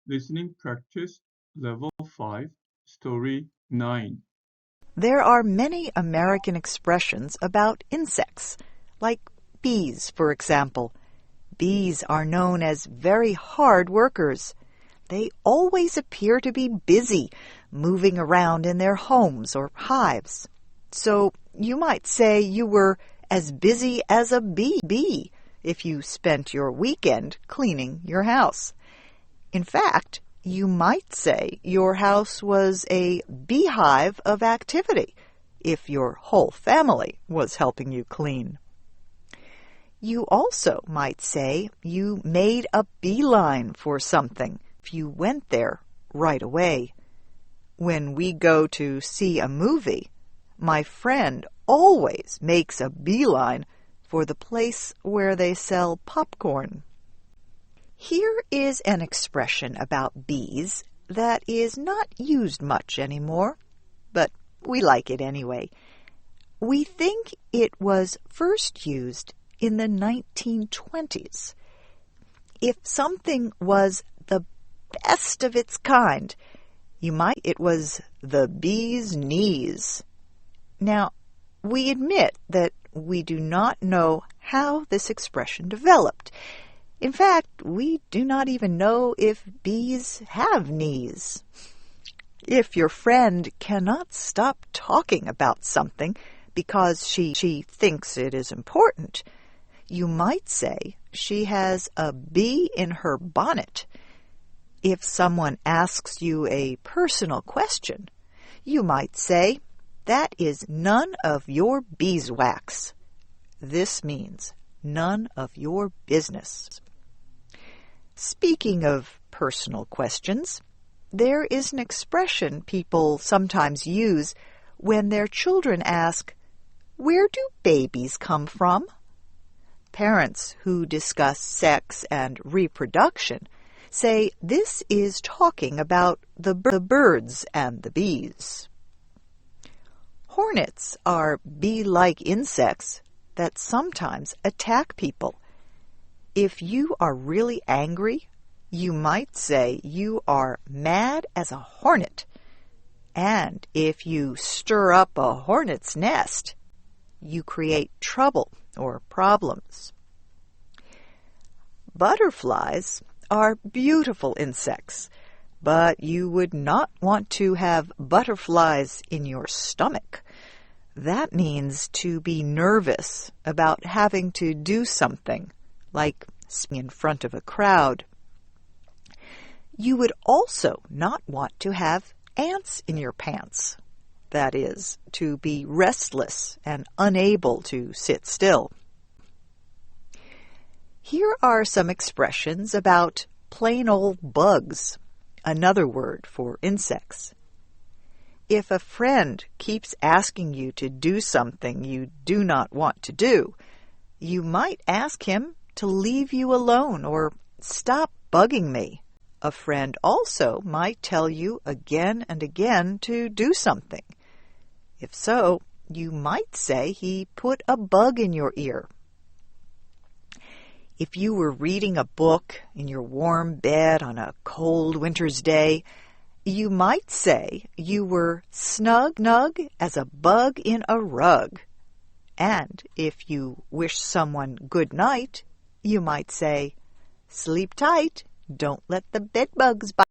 Listening Practice Level 5, Story 9. There are many American expressions about insects, like bees, for example. Bees are known as very hard workers. They always appear to be busy, moving around in their homes or hives. So you might say you were as busy as a bee if you spent your weekend cleaning your house. In fact, you might say your house was a beehive of activity if your whole family was helping you clean. You also might say you made a beeline for something if you went there right away. When we go to see a movie, my friend always makes a beeline for the place where they sell popcorn. Here is an expression about bees that is not used much anymore, but we like it anyway. We think it was first used in the 1920s. If something was the best of its kind, it was the bee's knees. Now, we admit that we do not know how this expression developed. In fact, we do not even know if bees have knees. If your friend cannot stop talking about something because she thinks it is important, you might say she has a bee in her bonnet. If someone asks you a personal question, you might say, "That is none of your beeswax." This means none of your business. Speaking of personal questions, there is an expression people sometimes use when their children ask, "Where do babies come from?" Parents who discuss sex and reproduction say this is talking about the birds and the bees. Hornets are bee-like insects that sometimes attack people. If you are really angry, you might say you are mad as a hornet. And if you stir up a hornet's nest, you create trouble or problems. Butterflies are beautiful insects, but you would not want to have butterflies in your stomach. That means to be nervous about having to do something, like speaking in front of a crowd. You would also not want to have ants in your pants. That is, to be restless and unable to sit still. Here are some expressions about plain old bugs, another word for insects. If a friend keeps asking you to do something you do not want to do, you might ask him to leave you alone or stop bugging me. A friend also might tell you again and again to do something. If so, you might say he put a bug in your ear. If you were reading a book in your warm bed on a cold winter's day, you might say you were snug as a bug in a rug. And if you wish someone good night, you might say, "Sleep tight, don't let the bedbugs bite."